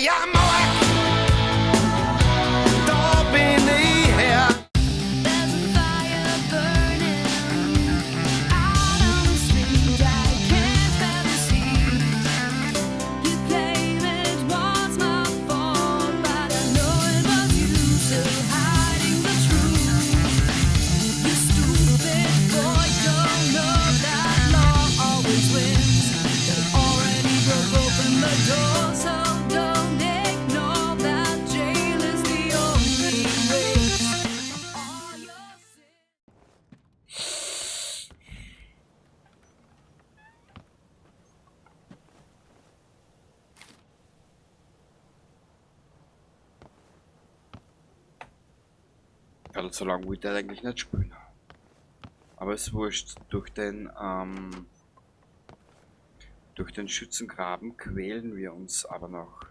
ja Mauer, da bin ich her. Ja, so lange wollte er eigentlich nicht spielen. Aber es ist wurscht. Durch den Schützengraben quälen wir uns aber noch.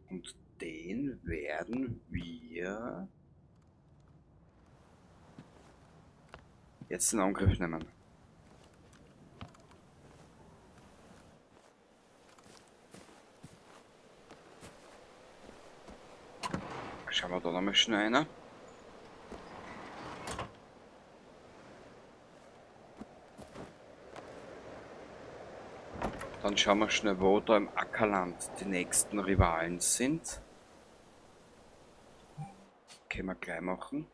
Und den werden wir jetzt in Angriff nehmen. Schauen wir da nochmal schnell rein. Dann schauen wir schnell, wo da im Ackerland die nächsten Rivalen sind. Können wir gleich machen.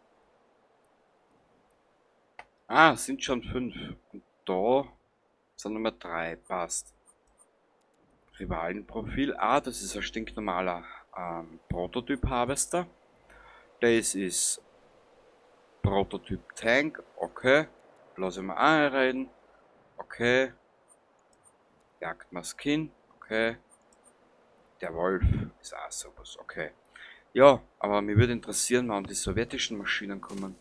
Ah, sind schon 5. Und da sind Nummer 3. Passt. Rivalenprofil. Ah, das ist ein stinknormaler Prototyp Harvester. Das ist Prototyp Tank. Okay. Lass ich mal einreden. Okay. Jagdmaskin. Okay. Der Wolf ist auch sowas. Okay. Ja, aber mich würde interessieren, wann die sowjetischen Maschinen kommen.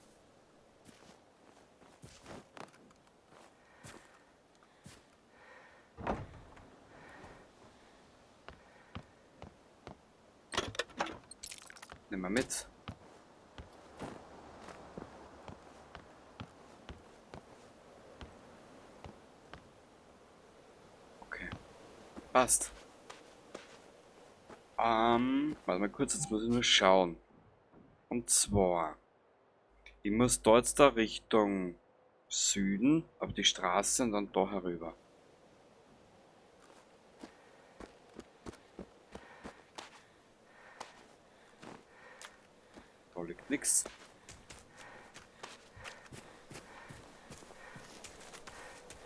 Nehmen wir mit. Okay. Passt. Warte mal kurz, jetzt muss ich nur schauen. Und zwar, ich muss da jetzt da Richtung Süden auf die Straße und dann da herüber. Da liegt nichts.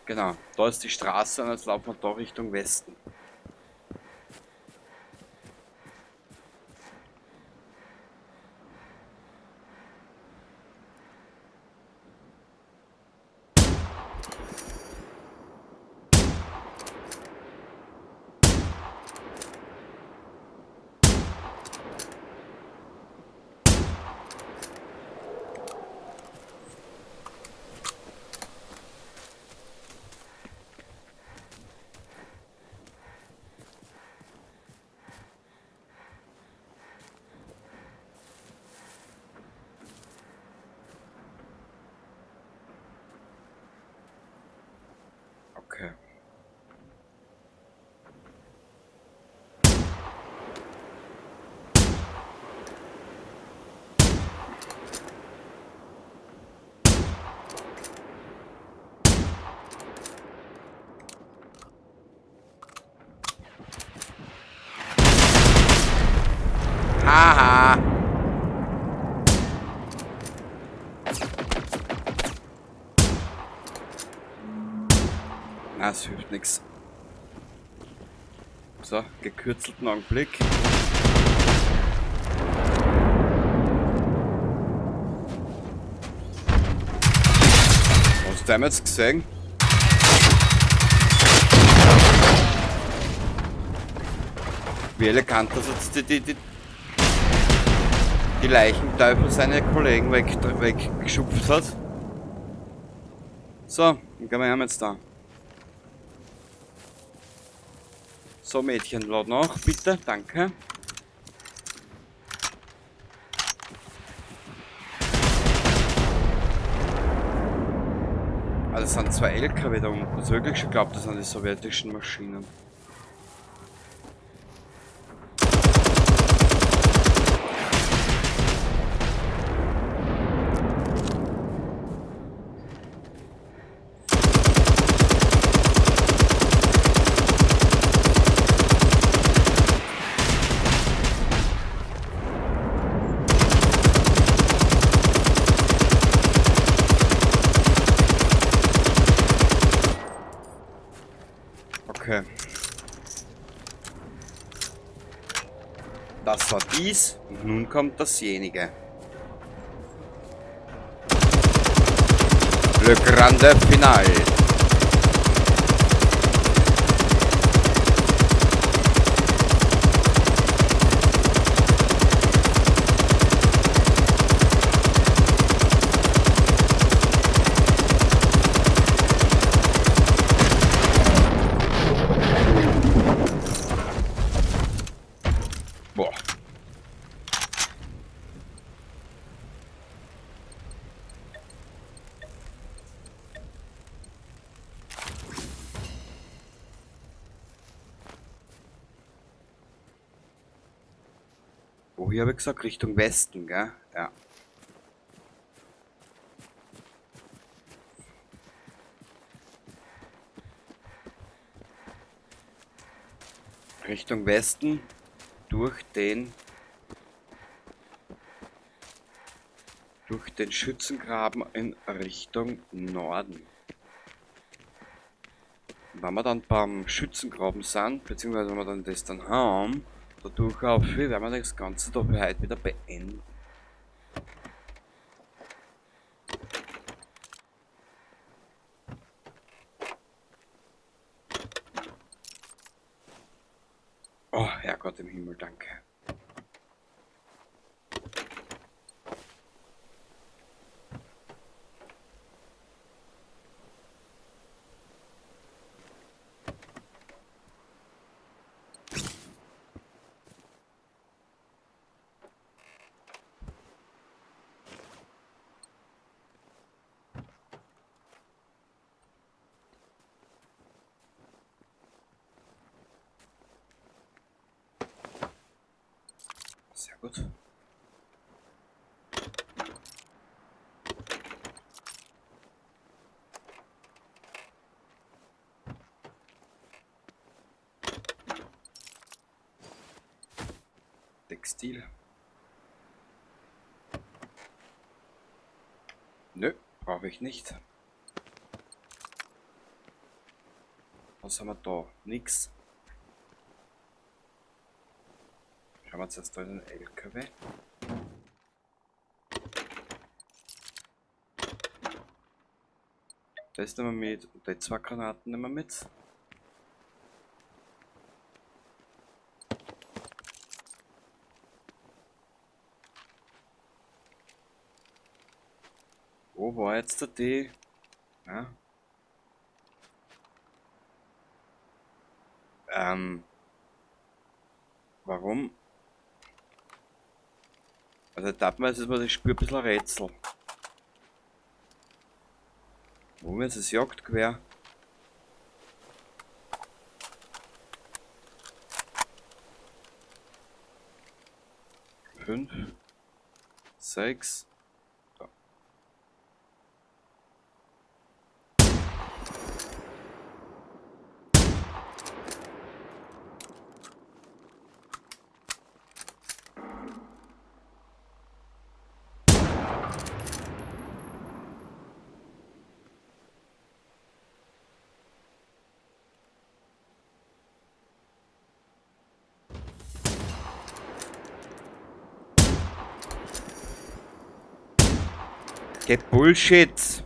Genau, da ist die Straße und jetzt laufen wir da Richtung Westen. Okay. Haha. Na, es hilft nichts. So, gekürzelten Augenblick. Hast du jetzt gesehen? Wie elegant das jetzt die Leichenteufel seine Kollegen weggeschupft hat. So, dann gehen wir jetzt da. So, Mädchen, lad noch, bitte, danke. das sind zwei LKW da unten. Das wirklich schon glaubt, das sind die sowjetischen Maschinen. Okay. Das war dies und nun kommt dasjenige. Le Grande Finale. Boah. Woher habe ich gesagt? Richtung Westen, gell? Ja. Richtung Westen durch den Schützengraben in Richtung Norden. Wenn wir dann beim Schützengraben sind, beziehungsweise wenn wir dann das dann haben, dadurch auch viel, werden wir das Ganze da für heute wieder beenden. Oh, Herrgott im Himmel, danke. Sehr gut. Textil. Nö, brauche ich nicht. Was haben wir da? Nix. Schauen wir uns erst da in den LKW. Das nehmen wir mit und die zwei Granaten nehmen wir mit. Wo war jetzt der D? Ja. Warum? Also etappenweise ist mir das Spiel ein bisschen ein Rätsel. Wo ist das Jagdgewehr? 5, 6. Get Bullshit!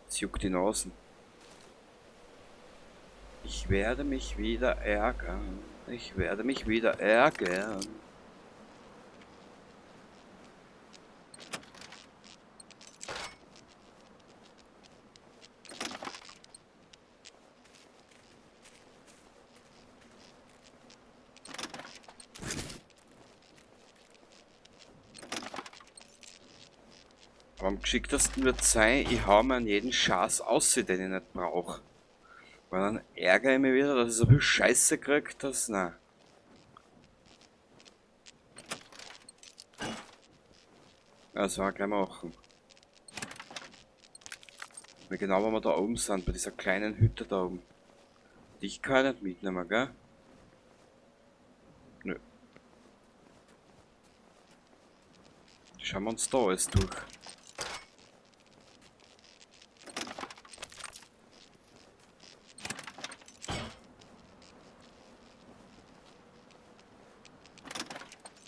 Es juckt die Nasen. Ich werde mich wieder ärgern. Ich werde mich wieder ärgern. Aber am geschicktesten wird sein, ich hau mir an jeden Schatz aus, den ich nicht brauche. Weil dann ärgere ich mich wieder, dass ich so viel Scheiße krieg, dass... Nein. Ja, das werden wir gleich machen. Weil genau, wenn wir da oben sind, bei dieser kleinen Hütte da oben. Dich kann ich nicht mitnehmen, gell? Nö. Schauen wir uns da alles durch.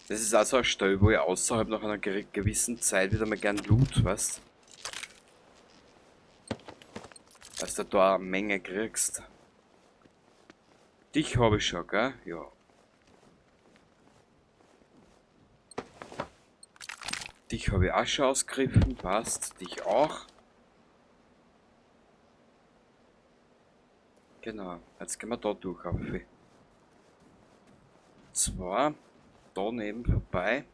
Das ist also eine Stelle, wo ich außerhalb nach einer gewissen Zeit wieder mal gern loot, weißt? Dass du da eine Menge kriegst. Dich habe ich schon, gell? Ja. Dich habe ich auch schon ausgegriffen, passt. Dich auch. Genau, jetzt gehen wir da durch, Affi. Zwar da neben vorbei.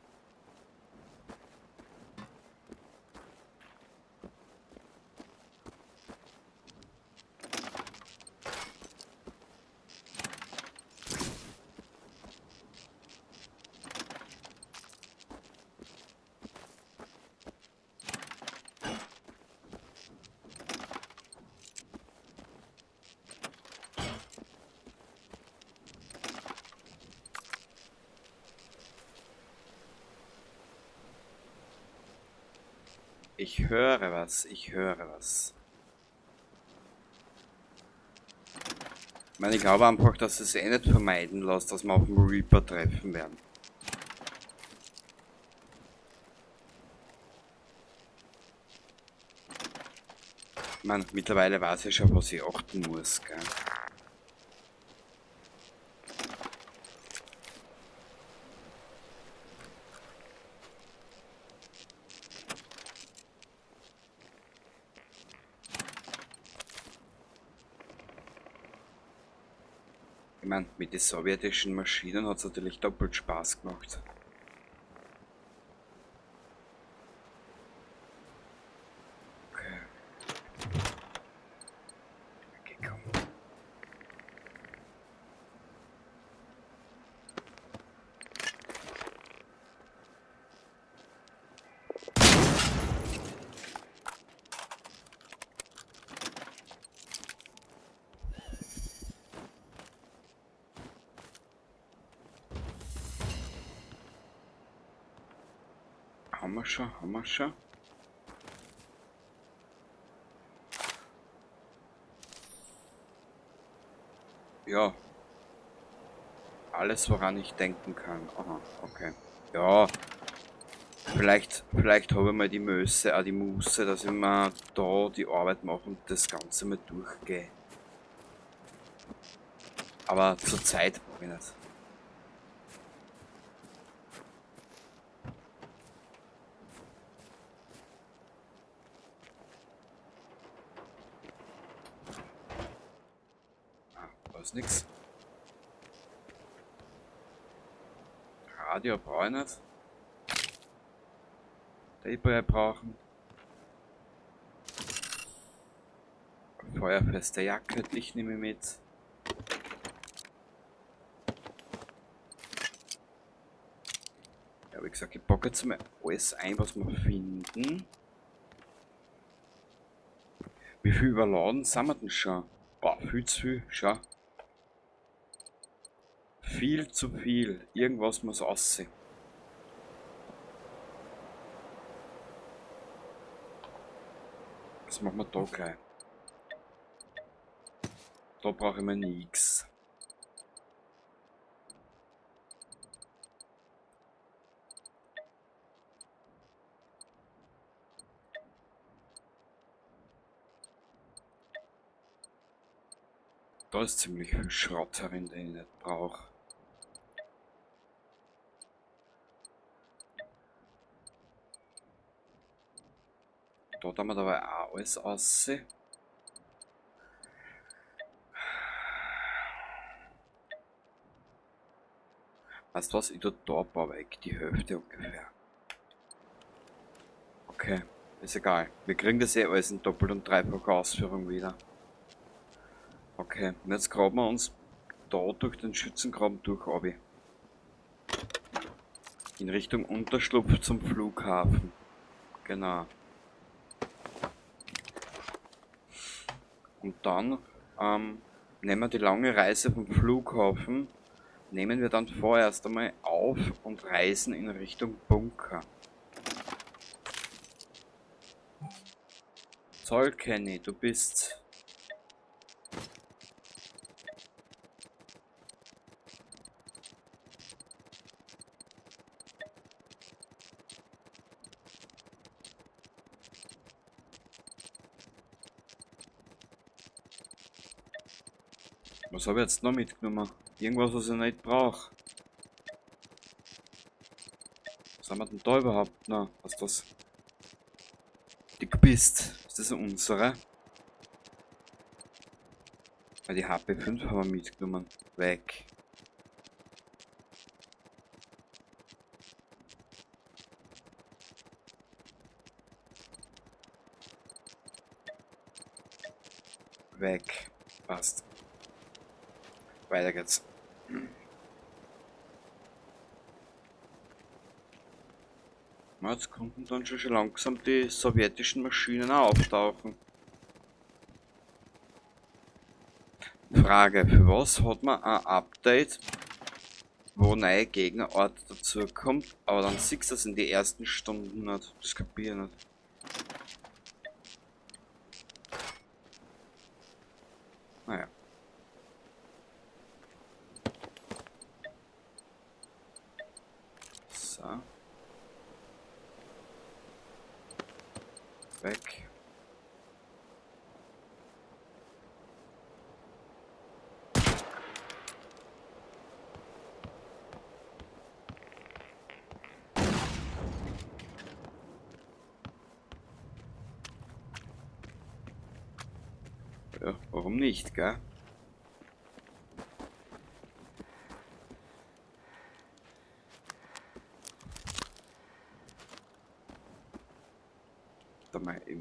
Ich höre was, ich höre was. Ich meine, ich glaube einfach, dass es eh nicht vermeiden lässt, dass wir auf dem Reaper treffen werden. Ich meine, mittlerweile weiß ich schon, was ich achten muss, gell? Ich meine, mit den sowjetischen Maschinen hat es natürlich doppelt Spaß gemacht. Okay. Okay, komm. Haben wir schon, haben wir schon. Ja. Alles, woran ich denken kann. Aha, okay. Ja. Vielleicht habe ich mal die Muße, dass ich mal da die Arbeit mache und das Ganze mal durchgehe. Aber zur Zeit brauche ich nicht. Ah, da ist nix. Radio brauche ich nicht. Tape brauchen. Feuerfeste Jacke, dich nehme ich mit. Ja, wie gesagt, ich packe jetzt mal alles ein, was wir finden. Wie viel überladen sind wir denn schon? Boah, viel zu viel, schau. Viel zu viel. Irgendwas muss aussehen. Das machen wir da gleich. Da brauche ich mir nichts. Da ist ziemlich viel Schrott herin, den ich nicht brauche. Da haben wir dabei auch alles aussehen. Weißt du was? Ich tue da ein paar weg, die Hälfte ungefähr. Okay. Ist egal. Wir kriegen das eh alles in doppelt und dreifacher Ausführung wieder. Okay, und jetzt graben wir uns da durch den Schützengraben durch, Abi. In Richtung Unterschlupf zum Flughafen. Genau. Und dann nehmen wir die lange Reise vom Flughafen, nehmen wir dann vorerst einmal auf und reisen in Richtung Bunker. Zoll Kenny, du bist... Was habe ich jetzt noch mitgenommen? Irgendwas, was ich nicht brauche. Was haben wir denn da überhaupt? Na, was ist das? Dick bist. Ist das unsere? Weil die HP5 haben wir mitgenommen. Weg. Weg. Passt. Weiter geht's. Jetzt konnten dann schon langsam die sowjetischen Maschinen auch auftauchen. Frage, für was hat man ein Update, wo neue Gegnerorte dazu kommt, aber dann siehst du das in die ersten Stunden nicht. Das kapiere ich nicht. Naja. So. Weg. Ja, warum nicht, gell? Ich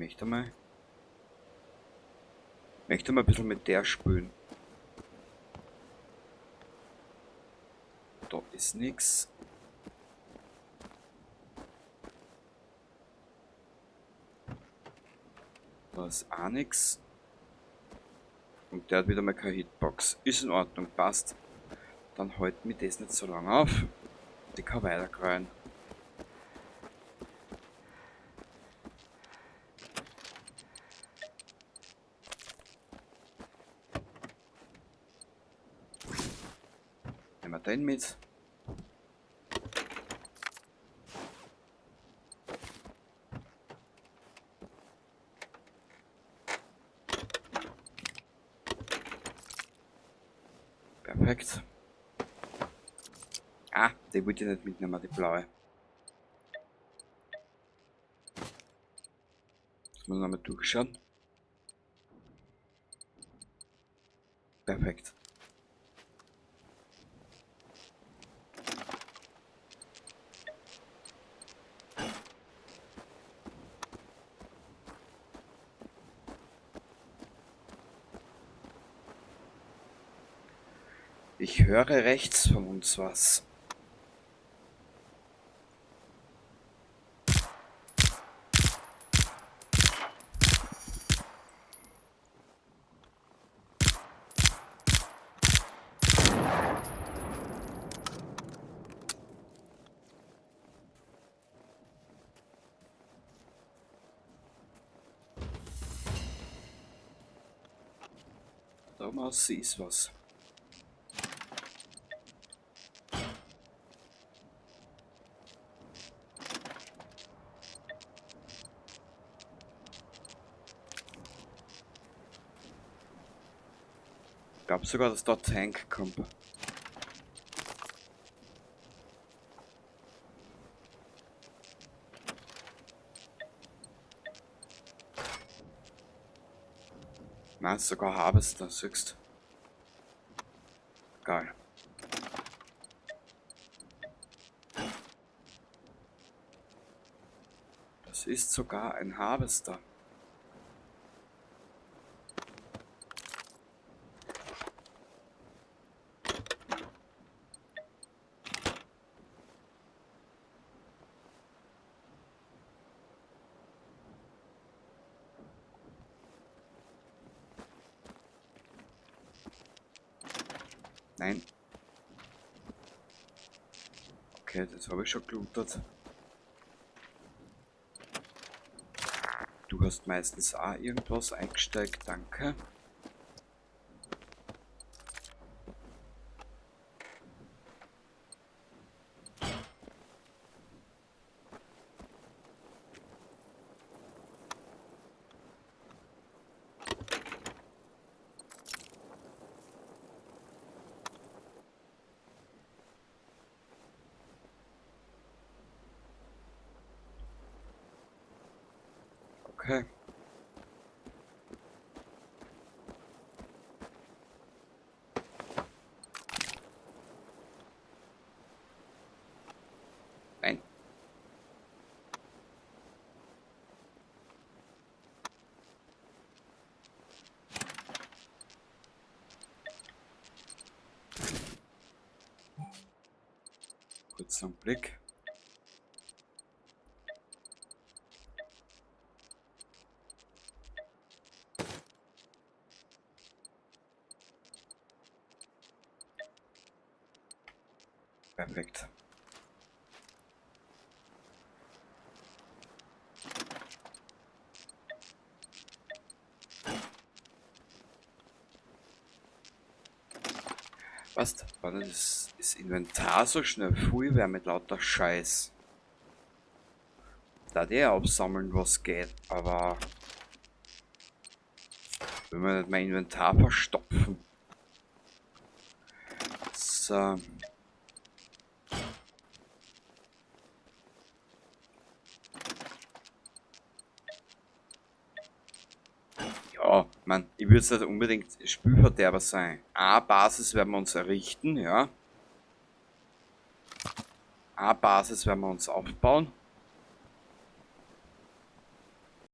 möchte mal ein bisschen mit der spielen. Da ist nix. Da ist auch nix. Und der hat wieder mal keine Hitbox. Ist in Ordnung, passt. Dann halten wir das nicht so lange auf. Die kann weiterkreuen. Nehmen wir den mit. Perfekt. Ah, die wollte ich nicht mitnehmen, die blaue. Jetzt muss ich nochmal durchschauen. Perfekt. Ich höre rechts von uns was. Da mal ist was. Ich glaube sogar, dass da Tank kommt. Nein, sogar Harvester, siehst. Geil. Es ist sogar ein Harvester. Nein. Okay, das habe ich schon gelootet. Du hast meistens auch irgendwas eingesteigt, danke. Okay. Nein. Kurzer Blick. Perfekt. Was? War das Inventar so schnell voll wäre mit lauter Scheiß? Da der absammeln, was geht, aber will man nicht mein Inventar verstopfen. So. Ja, man, ich würde nicht unbedingt Spielverderber sein. A-Basis werden wir uns errichten, ja. A-Basis werden wir uns aufbauen.